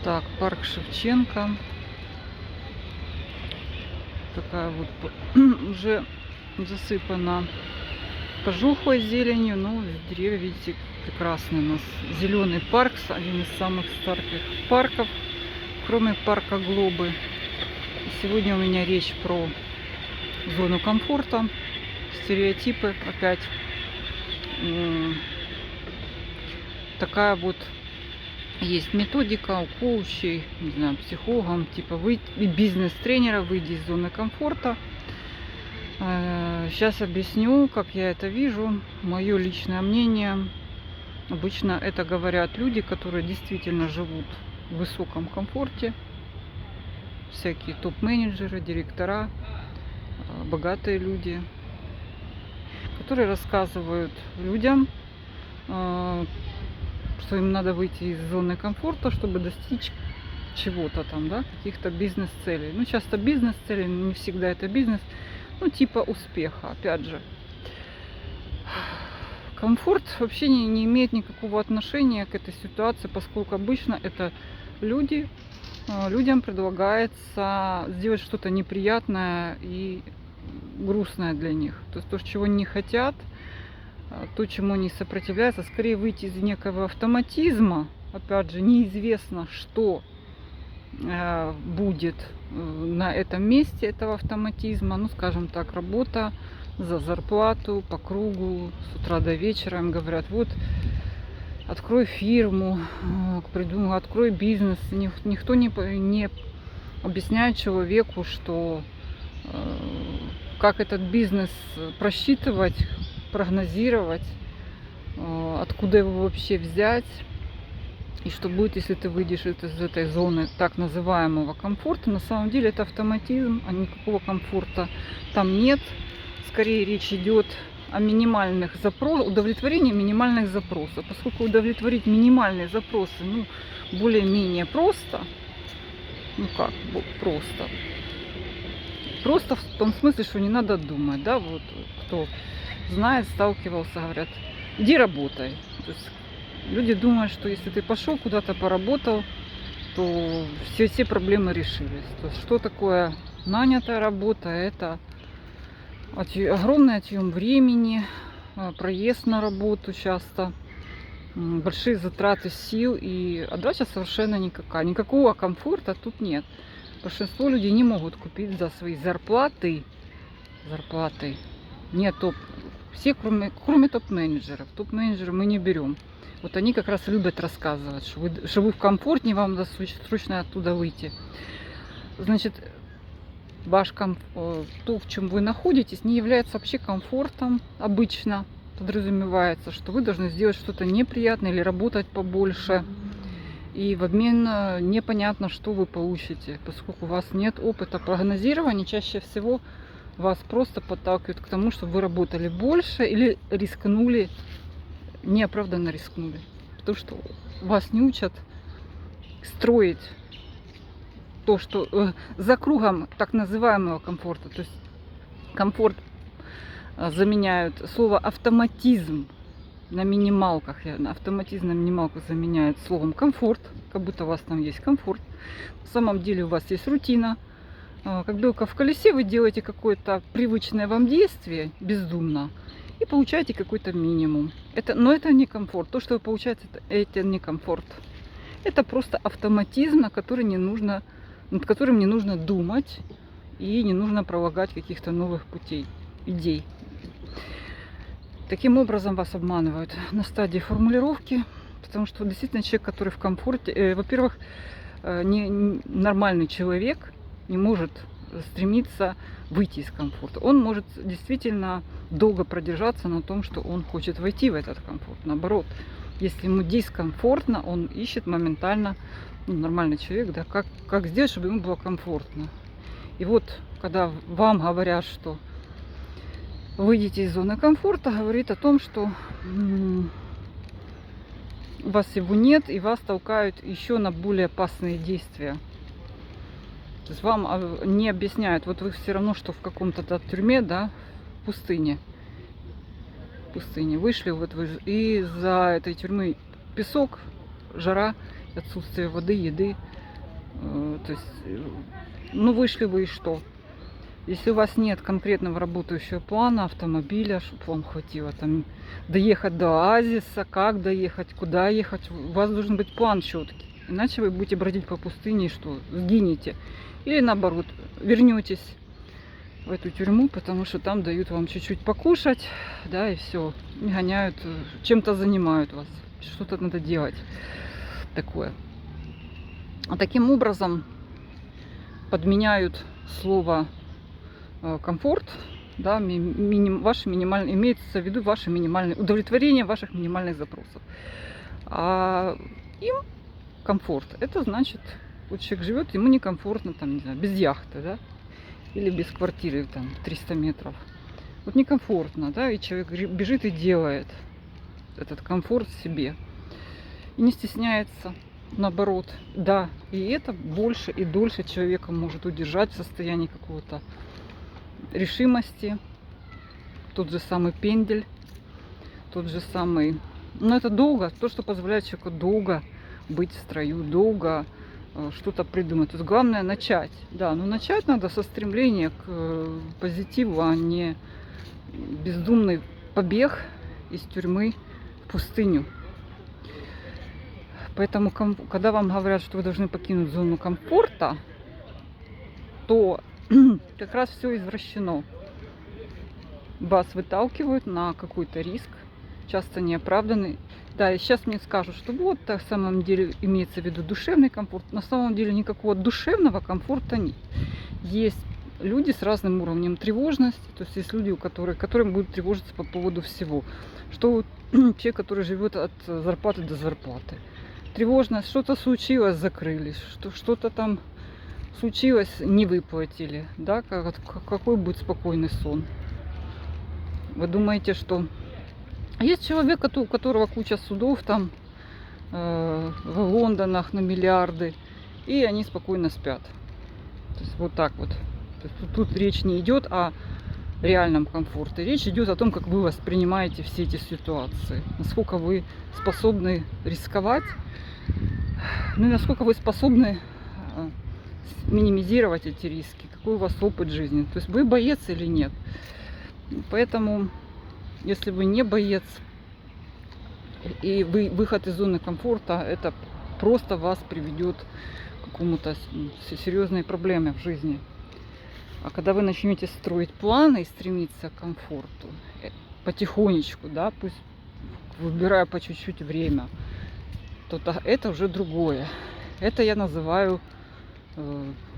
Так, парк Шевченко. Такая вот уже засыпана пожухлой зеленью, но деревья, видите, прекрасный у нас зеленый парк, один из самых старых парков, кроме парка Глобы. И сегодня у меня речь про зону комфорта, стереотипы опять. Такая вот есть методика у коучей, не знаю, психологам, типа и бизнес-тренера, выйти из зоны комфорта. Сейчас объясню, как я это вижу. Мое личное мнение. Обычно это говорят люди, которые действительно живут в высоком комфорте. Всякие топ-менеджеры, директора, богатые люди, которые рассказывают людям, что им надо выйти из зоны комфорта, чтобы достичь чего-то там, да, каких-то бизнес-целей. Ну, часто бизнес-цели, не всегда это бизнес, ну, типа успеха, опять же. Комфорт вообще не имеет никакого отношения к этой ситуации, поскольку обычно это людям предлагается сделать что-то неприятное и грустное для них. То есть то, чего они не хотят, то, чему они сопротивляются, скорее выйти из некого автоматизма. Опять же, неизвестно, что будет на этом месте этого автоматизма. Ну, скажем так, работа за зарплату по кругу с утра до вечера. Им говорят: вот, открой фирму, открой бизнес. Никто не объясняет человеку, что как этот бизнес просчитывать, прогнозировать, откуда его вообще взять, и что будет, если ты выйдешь из этой зоны так называемого комфорта. На самом деле это автоматизм, а никакого комфорта там нет. Скорее речь идет о минимальных запросах, удовлетворении минимальных запросов. Поскольку удовлетворить минимальные запросы, ну, более-менее просто, ну как просто? Просто в том смысле, что не надо думать, да, вот кто знает, сталкивался, говорят: иди работай. То есть люди думают, что если ты пошел куда-то поработал, то все проблемы решились. То есть что такое нанятая работа? Это огромный отъем времени, проезд на работу часто, большие затраты сил, и отдача совершенно никакая. Никакого комфорта тут нет. Большинство людей не могут купить за свои зарплаты. Нет топ. Все, кроме топ-менеджеров. Топ-менеджеры мы не берем. Вот они как раз любят рассказывать, что вы в комфорте, вам надо срочно оттуда выйти. Значит, то, в чем вы находитесь, не является вообще комфортом. Обычно подразумевается, что вы должны сделать что-то неприятное или работать побольше. И в обмен непонятно, что вы получите, поскольку у вас нет опыта прогнозирования. Чаще всего вас просто подталкивают к тому, чтобы вы работали больше или рискнули, неоправданно рискнули. Потому что вас не учат строить то, что за кругом так называемого комфорта. То есть комфорт заменяют слово автоматизм на минималках. Автоматизм на минималках заменяют словом комфорт, как будто у вас там есть комфорт. На самом деле у вас есть рутина. Как белка в колесе, вы делаете какое-то привычное вам действие бездумно и получаете какой-то минимум. Но это не комфорт. То, что вы получаете, это не комфорт. Это просто автоматизм, над которым не нужно думать и не нужно пролагать каких-то новых путей, идей. Таким образом вас обманывают на стадии формулировки, потому что действительно человек, который в комфорте, во-первых, нормальный человек не может стремиться выйти из комфорта. Он может действительно долго продержаться на том, что он хочет войти в этот комфорт. Наоборот, если ему дискомфортно, он ищет моментально, нормальный человек, да, как сделать, чтобы ему было комфортно. И вот, когда вам говорят, что выйдите из зоны комфорта, говорит о том, что у вас его нет, и вас толкают еще на более опасные действия. То есть вам не объясняют, вот вы все равно, что в каком-то тюрьме, да, в пустыне. Вышли, вот вы, и за этой тюрьмы песок, жара, отсутствие воды, еды. То есть, ну вышли вы и что? Если у вас нет конкретного работающего плана автомобиля, чтобы вам хватило там доехать до оазиса, как доехать, куда ехать, у вас должен быть план четкий. Иначе вы будете бродить по пустыне и что? Сгинете. Или наоборот, вернетесь в эту тюрьму, потому что там дают вам чуть-чуть покушать, да, и все. Гоняют, чем-то занимают вас. Что-то надо делать такое. А таким образом подменяют слово комфорт, да, ваше минимальное, имеется в виду ваше минимальное удовлетворение ваших минимальных запросов. А им комфорт, это значит, вот человек живет, ему некомфортно, там, не знаю, без яхты, да, или без квартиры, там, 300 метров. Вот некомфортно, да, и человек бежит и делает этот комфорт себе. И не стесняется, наоборот, да, и это больше и дольше человека может удержать в состоянии какого-то решимости, тот же самый пендель, тот же самый, но это долго, то, что позволяет человеку долго быть в строю, долго что-то придумать. То есть главное начать, да, но начать надо со стремления к позитиву, а не бездумный побег из тюрьмы в пустыню. Поэтому, когда вам говорят, что вы должны покинуть зону комфорта, то как раз все извращено. Вас выталкивают на какой-то риск, часто неоправданный. Да, и сейчас мне скажут, что вот, на самом деле имеется в виду душевный комфорт. На самом деле никакого душевного комфорта нет. Есть люди с разным уровнем тревожности, то есть есть люди, которым будут тревожиться по поводу всего. Что человек, который живет от зарплаты до зарплаты. Тревожность, что-то случилось, закрылись, что-то там случилось, не выплатили, да, какой будет спокойный сон. Вы думаете, что есть человек, у которого куча судов там в Лондонах на миллиарды, и они спокойно спят. То есть вот так вот. То есть тут речь не идет о реальном комфорте, речь идет о том, как вы воспринимаете все эти ситуации, насколько вы способны рисковать, ну и насколько вы способны минимизировать эти риски, какой у вас опыт жизни, то есть вы боец или нет. Поэтому, если вы не боец, и выход из зоны комфорта, это просто вас приведет к какому-то серьезной проблеме в жизни. А когда вы начнете строить планы и стремиться к комфорту, потихонечку, да, пусть выбирая по чуть-чуть время, то это уже другое. Это я называю,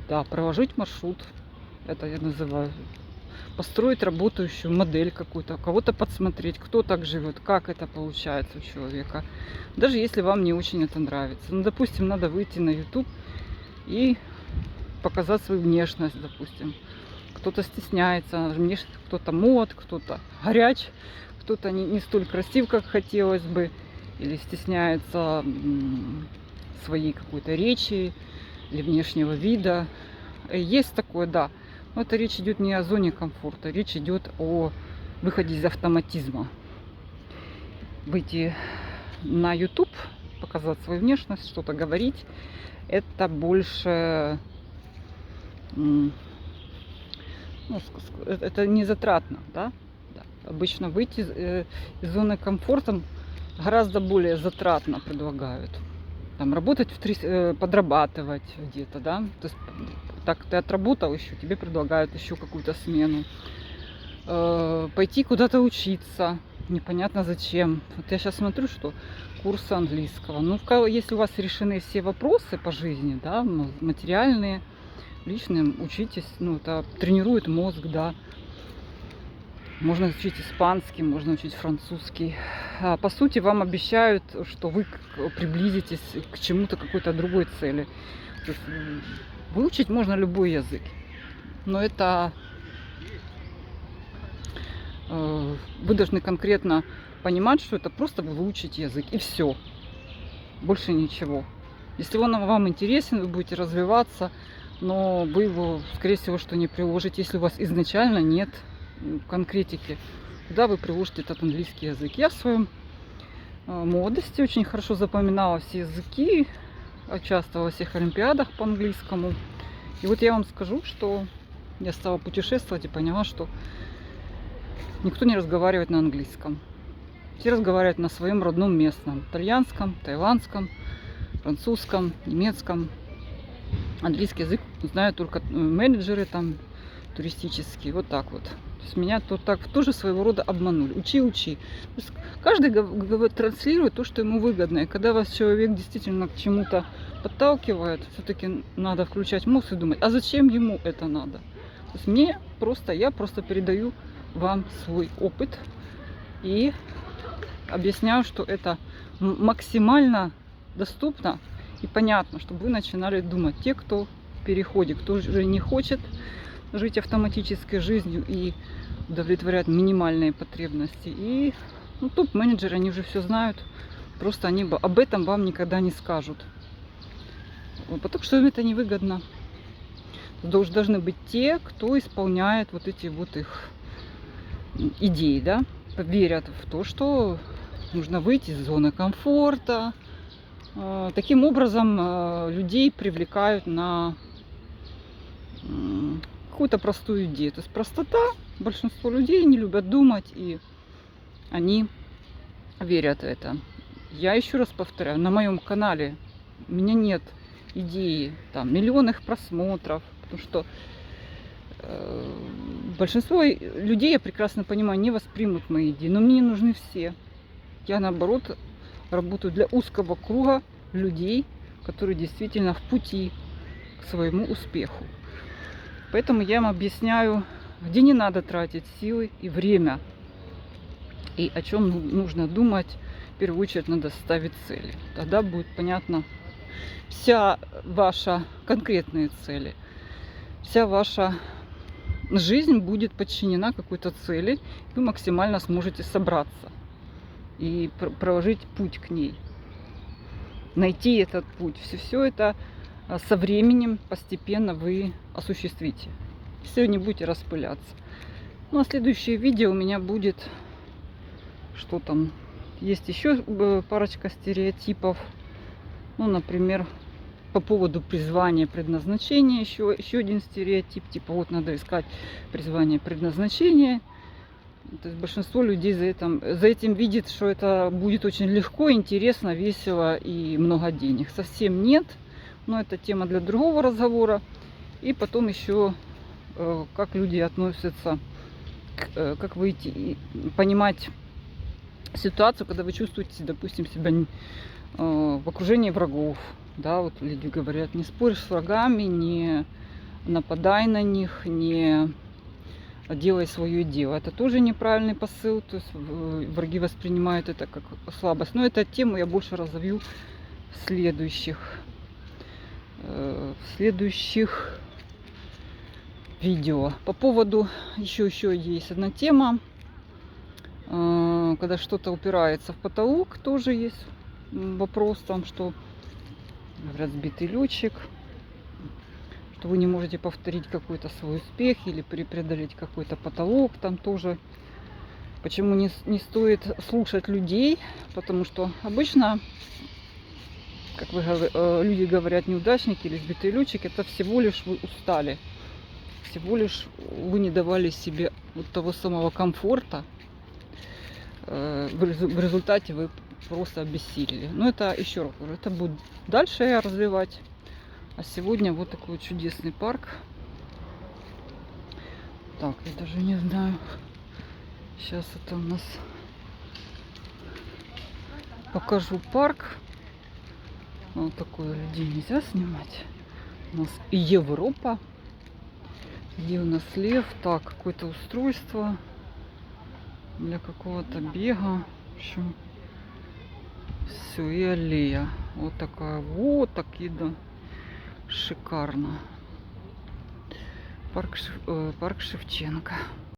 да, проложить маршрут. Это я называю построить работающую модель какую-то, кого-то подсмотреть, кто так живет, как это получается у человека. Даже если вам не очень это нравится. Ну, допустим, надо выйти на YouTube и показать свою внешность, допустим. Кто-то стесняется, внешность, кто-то молод, кто-то горяч, кто-то не столь красив, как хотелось бы, или стесняется своей какой-то речи или внешнего вида. Есть такое, да. Но это речь идет не о зоне комфорта, речь идет о выходе из автоматизма. Выйти на YouTube, показать свою внешность, что-то говорить, это больше, ну, это не затратно, да? Да. Обычно выйти из зоны комфорта гораздо более затратно предлагают. Там работать подрабатывать где-то, да, то есть так ты отработал еще, тебе предлагают еще какую-то смену, пойти куда-то учиться, непонятно зачем. Вот я сейчас смотрю, что курсы английского, ну, если у вас решены все вопросы по жизни, да, материальные, личные, учитесь, ну, это тренирует мозг, да. Можно учить испанский, можно учить французский. По сути, вам обещают, что вы приблизитесь к чему-то, какой-то другой цели. То есть выучить можно любой язык. Но это вы должны конкретно понимать, что это просто выучить язык. И все. Больше ничего. Если он вам интересен, вы будете развиваться, но вы его, скорее всего, что не приложите, если у вас изначально нет конкретики, куда вы приложите этот английский язык. Я в своем молодости очень хорошо запоминала все языки, участвовала во всех олимпиадах по английскому. И вот я вам скажу, что я стала путешествовать и поняла, что никто не разговаривает на английском. Все разговаривают на своем родном местном. Итальянском, тайландском, французском, немецком. Английский язык знают только менеджеры там туристические. Вот так вот. То есть меня тут так тоже своего рода обманули. Учи, учи. То есть каждый транслирует то, что ему выгодно. И когда вас человек действительно к чему-то подталкивает, все-таки надо включать мозг и думать, а зачем ему это надо? То есть я просто передаю вам свой опыт и объясняю, что это максимально доступно и понятно, чтобы вы начинали думать. Те, кто в переходе, кто уже не хочет жить автоматической жизнью и удовлетворять минимальные потребности. И топ-менеджеры, они уже все знают, просто они об этом вам никогда не скажут. Потому что им это невыгодно. Должны быть те, кто исполняет вот эти вот их идеи, да, верят в то, что нужно выйти из зоны комфорта. Таким образом людей привлекают на какую-то простую идею. То есть простота. Большинство людей не любят думать, и они верят в это. Я еще раз повторяю, на моем канале у меня нет идеи там миллионных просмотров, потому что большинство людей, я прекрасно понимаю, не воспримут мои идеи, но мне не нужны все. Я, наоборот, работаю для узкого круга людей, которые действительно в пути к своему успеху. Поэтому я вам объясняю, где не надо тратить силы и время, и о чем нужно думать. В первую очередь надо ставить цели. Тогда будет понятно вся ваша конкретные цели. Вся ваша жизнь будет подчинена какой-то цели, и вы максимально сможете собраться и проложить путь к ней. Найти этот путь. Все это со временем постепенно вы осуществите. Если вы не будете распыляться. Ну а следующее видео у меня будет, что там, есть еще парочка стереотипов. Ну, например, по поводу призвания, предназначения, еще один стереотип, типа вот надо искать призвание, предназначение. То есть большинство людей за этим видит, что это будет очень легко, интересно, весело и много денег. Совсем нет, но это тема для другого разговора. И потом еще, как люди относятся, как выйти и понимать ситуацию, когда вы чувствуете, допустим, себя в окружении врагов. Да, вот люди говорят, не спорь с врагами, не нападай на них, не делай свое дело. Это тоже неправильный посыл, то есть враги воспринимают это как слабость. Но эту тему я больше разовью в следующих видео. По поводу еще есть одна тема, когда что-то упирается в потолок, тоже есть вопрос там, что говорят, сбитый летчик, что вы не можете повторить какой-то свой успех или преодолеть какой-то потолок, там тоже. Почему не стоит слушать людей, потому что обычно, как люди говорят, неудачники или сбитый летчик, это всего лишь вы устали, всего лишь вы не давали себе вот того самого комфорта, в результате вы просто обессилели. Но это, еще раз говорю, это будет дальше я развивать. А сегодня вот такой вот чудесный парк. Так, я даже не знаю. Сейчас это у нас покажу парк. Вот такой людей нельзя снимать. У нас Европа. Где у нас лев? Так, какое-то устройство для какого-то бега. В общем, все, и аллея. Вот такая, вот такие, да. Шикарно. Парк Шевченко.